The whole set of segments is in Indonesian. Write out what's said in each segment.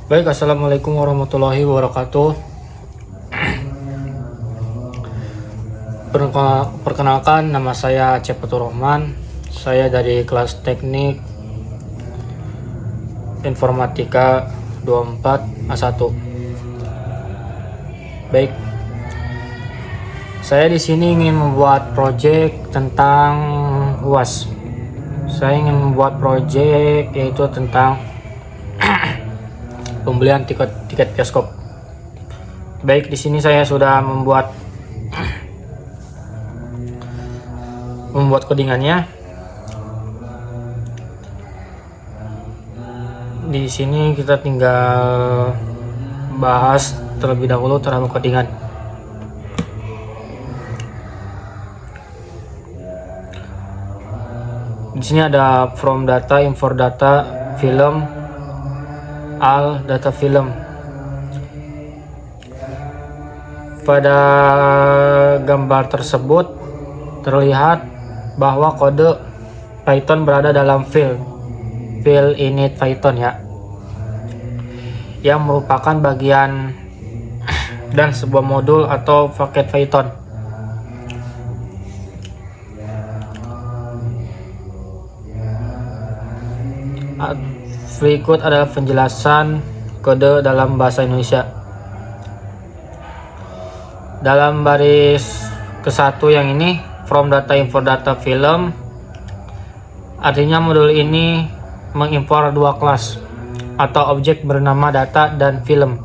Baik, assalamualaikum warahmatullahi wabarakatuh. Perkenalkan, nama saya Acep Fatur Rahman. Saya dari kelas teknik informatika 24 A1. Baik, saya di sini ingin membuat proyek tentang UAS. Saya ingin membuat proyek yaitu tentang pembelian tiket bioskop. Baik, di sini saya sudah membuat codingannya. Di sini kita tinggal bahas terlebih dahulu terhadap codingan. Di sini ada from data, import data, film, al data film. Pada gambar tersebut terlihat bahwa kode Python berada dalam file init Python ya, yang merupakan bagian dan sebuah modul atau paket Python. Berikut adalah penjelasan kode dalam bahasa Indonesia. Dalam baris ke-1 yang ini, from data, import data, film, artinya modul ini mengimpor dua kelas atau objek bernama data dan film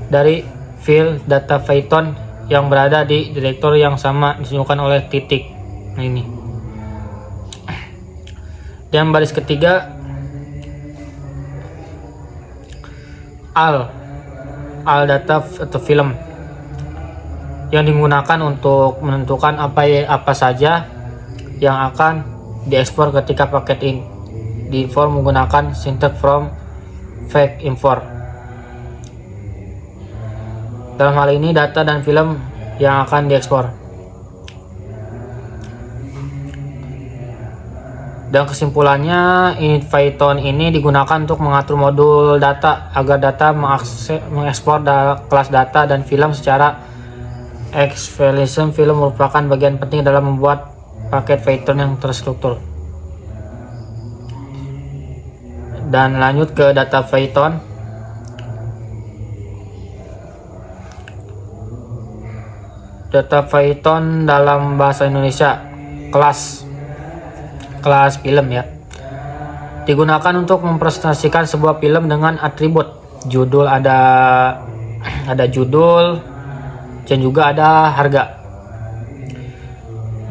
dari file data Python yang berada di direktori yang sama ditunjukkan oleh titik. Nah, ini. Dan baris ketiga, al data atau film yang digunakan untuk menentukan apa saja yang akan diekspor ketika paket diimpor menggunakan syntax from fetch import. Dalam hal ini data dan film yang akan diekspor. Dan kesimpulannya, init Python ini digunakan untuk mengatur modul data agar data mengekspor kelas data dan film secara expression. Film merupakan bagian penting dalam membuat paket Python yang terstruktur. Dan lanjut ke data Python. Data Python dalam bahasa Indonesia, kelas film ya, digunakan untuk mempresentasikan sebuah film dengan atribut judul, ada judul dan juga ada harga.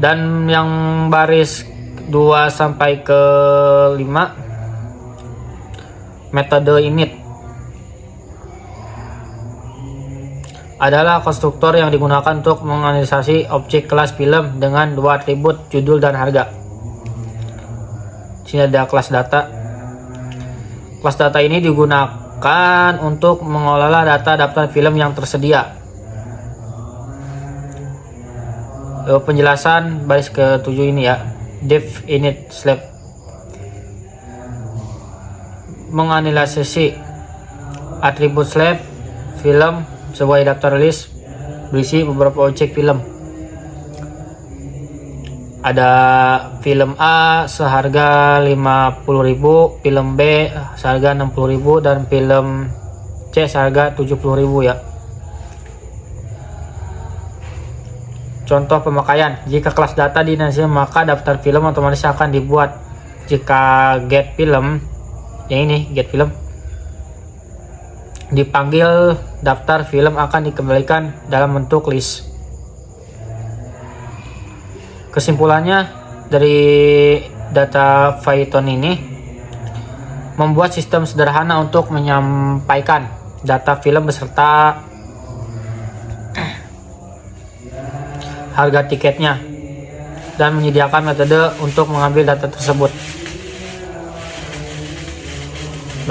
Dan yang baris 2 sampai ke 5, metode init adalah konstruktor yang digunakan untuk menganalisasi objek kelas film dengan dua atribut judul dan harga. Sini ada kelas data. Kelas data ini digunakan untuk mengelola data daftar film yang tersedia. Penjelasan baris ke-7 ini ya, def init slab menganalisis atribut slab film sebuah daftar list berisi beberapa objek film. Ada film A seharga 50.000, film B seharga 60.000, dan film C seharga 70.000 ya. Contoh pemakaian, jika kelas data dinamasi maka daftar film otomatis akan dibuat. Jika get film, yang ini get film, dipanggil, daftar film akan dikembalikan dalam bentuk list. Kesimpulannya dari data Python ini, membuat sistem sederhana untuk menyampaikan data film beserta harga tiketnya dan menyediakan metode untuk mengambil data tersebut.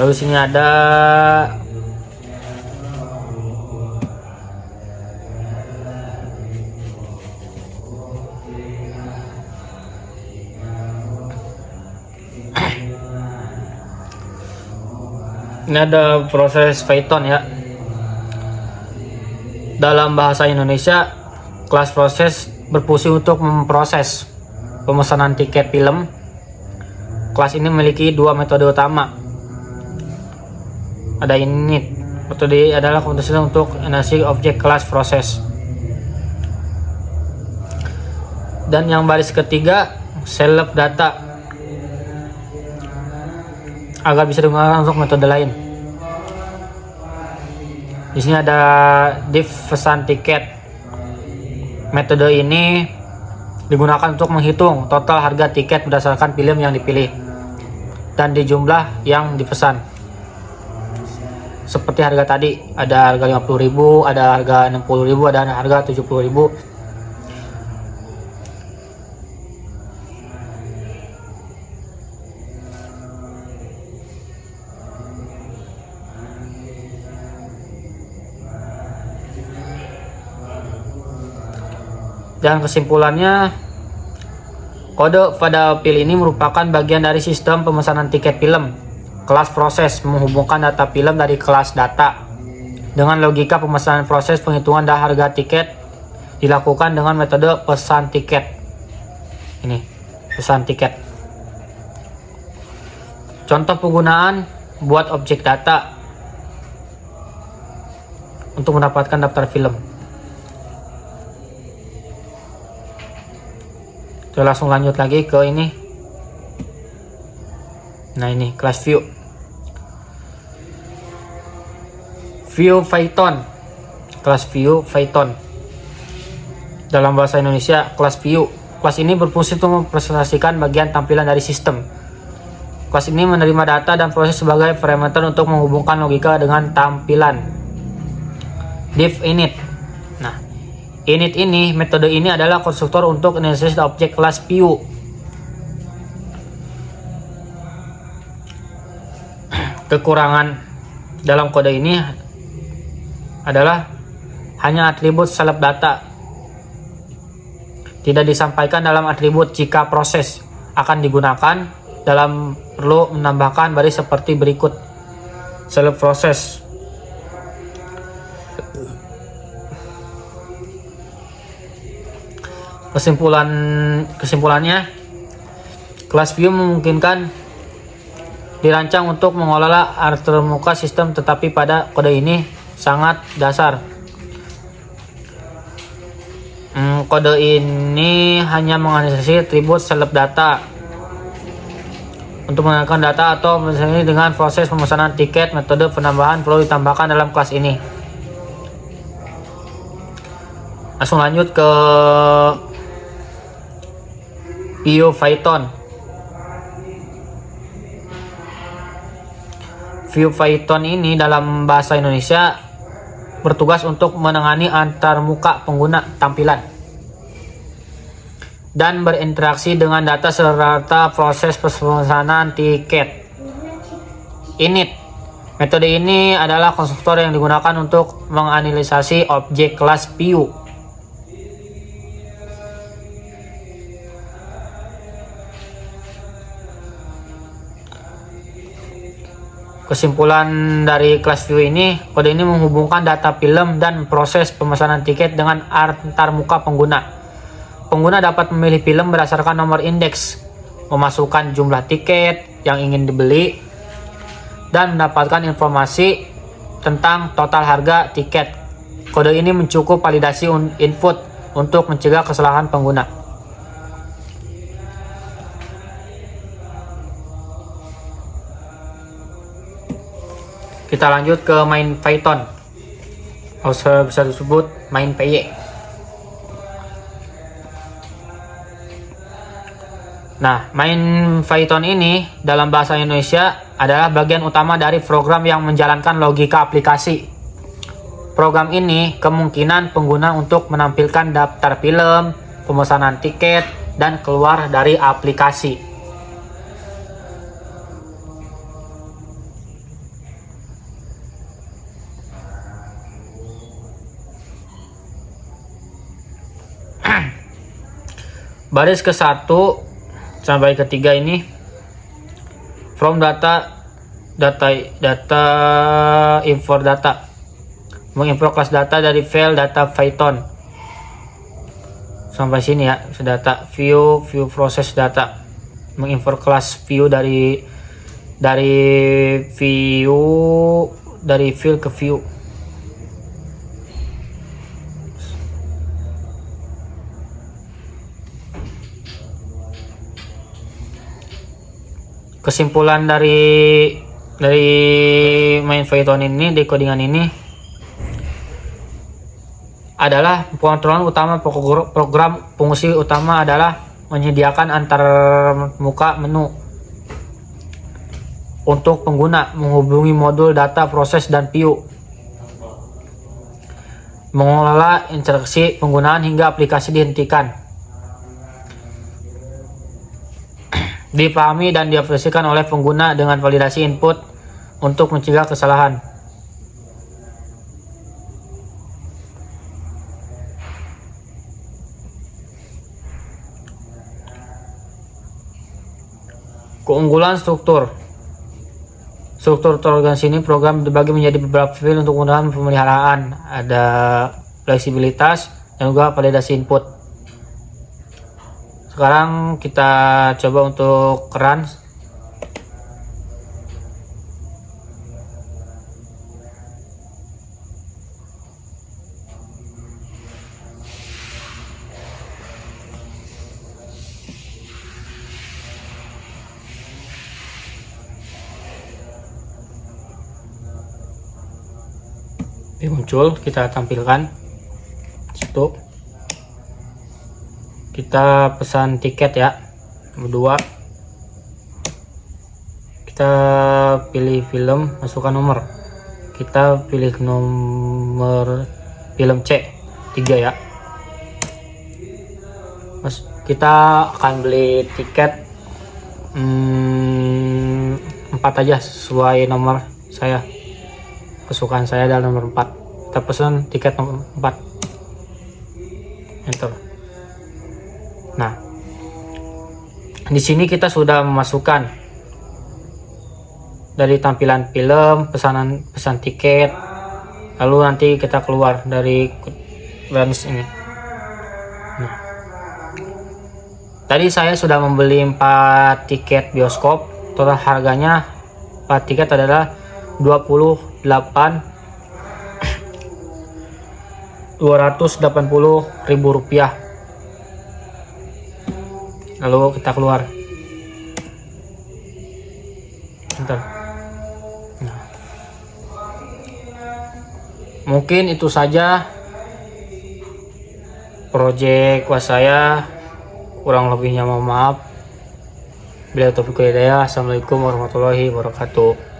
Lalu sini ada Ini ada proses Python ya. Dalam bahasa Indonesia, kelas proses berfungsi untuk memproses pemesanan tiket film. Kelas ini memiliki dua metode utama. Ada init. Metode adalah komputasi untuk analisis objek kelas proses. Dan yang baris ketiga, select data, agar bisa digunakan untuk metode lain. Di sini ada div pesan tiket. Metode ini digunakan untuk menghitung total harga tiket berdasarkan film yang dipilih dan di jumlah yang dipesan. Seperti harga tadi, ada harga 50.000, ada harga 60.000, ada harga 70.000. Dan kesimpulannya, kode pada file ini merupakan bagian dari sistem pemesanan tiket film. Kelas proses menghubungkan data film dari kelas data. Dengan logika pemesanan, proses penghitungan dan harga tiket dilakukan dengan metode pesan tiket. Ini, pesan tiket. Contoh penggunaan: buat objek data untuk mendapatkan daftar film. Kita langsung lanjut lagi ke ini. Nah, ini kelas view. View Python. Kelas view Python. Dalam bahasa Indonesia, kelas view. Kelas ini berfungsi untuk mempresentasikan bagian tampilan dari sistem. Kelas ini menerima data dan proses sebagai parameter untuk menghubungkan logika dengan tampilan. Div init. Nah, init ini, metode ini adalah konstruktor untuk analisis objek kelas view. Kekurangan dalam kode ini adalah hanya atribut select data. Tidak disampaikan dalam atribut jika proses akan digunakan. Dalam perlu menambahkan baris seperti berikut. Select proses. Kesimpulannya, kelas view memungkinkan dirancang untuk mengelola antarmuka sistem, tetapi pada kode ini sangat dasar. Kode ini hanya menganalisis atribut select data. Untuk menggunakan data atau misalnya dengan proses pemesanan tiket, metode penambahan perlu ditambahkan dalam kelas ini. Langsung lanjut ke view Python. View Python ini dalam bahasa Indonesia bertugas untuk menangani antarmuka pengguna tampilan dan berinteraksi dengan data serta proses pemesanan tiket. Init. Metode ini adalah konstruktor yang digunakan untuk menganalisasi objek kelas view. Kesimpulan dari kelas view ini, kode ini menghubungkan data film dan proses pemesanan tiket dengan antarmuka pengguna. Pengguna dapat memilih film berdasarkan nomor indeks, memasukkan jumlah tiket yang ingin dibeli, dan mendapatkan informasi tentang total harga tiket. Kode ini mencukup validasi input untuk mencegah kesalahan pengguna. Kita lanjut ke main Python, atau bisa disebut main PY. Nah, main Python ini dalam bahasa Indonesia adalah bagian utama dari program yang menjalankan logika aplikasi. Program ini kemungkinan pengguna untuk menampilkan daftar film, pemesanan tiket, dan keluar dari aplikasi. Baris ke-1 sampai ke-3 ini from data data import data, mengimport kelas data dari file data Python. Sampai sini ya, data view proses data, mengimport kelas view dari fill ke view. Kesimpulan dari main Python ini, di codingan ini adalah pengontrolan utama program fungsi utama adalah menyediakan antar muka menu untuk pengguna, menghubungi modul data proses dan view, mengelola interaksi penggunaan hingga aplikasi dihentikan, dipahami dan diaplikasikan oleh pengguna dengan validasi input untuk mencegah kesalahan. Keunggulan struktur organisasi ini, program dibagi menjadi beberapa file untuk kemudahan pemeliharaan, ada fleksibilitas dan juga validasi input. Sekarang kita coba untuk run. Ini muncul, kita tampilkan situ. Kita pesan tiket ya. Kedua, kita pilih film, masukkan nomor. Kita pilih nomor film C3 ya. Kita akan beli tiket 4 aja sesuai nomor saya. Kesukaan saya adalah nomor 4. Kita pesan tiket nomor 4. Enter. Nah, di sini kita sudah memasukkan dari tampilan film, pesan tiket, lalu nanti kita keluar dari balance ini. Nah, tadi saya sudah membeli 4 tiket bioskop. Total harganya 4 tiket adalah 280.000 rupiah. Lalu kita keluar. Bentar. Nah, mungkin itu saja project was saya, kurang lebihnya mohon maaf. Bila taufiq wal hidayah. Assalamualaikum warahmatullahi wabarakatuh.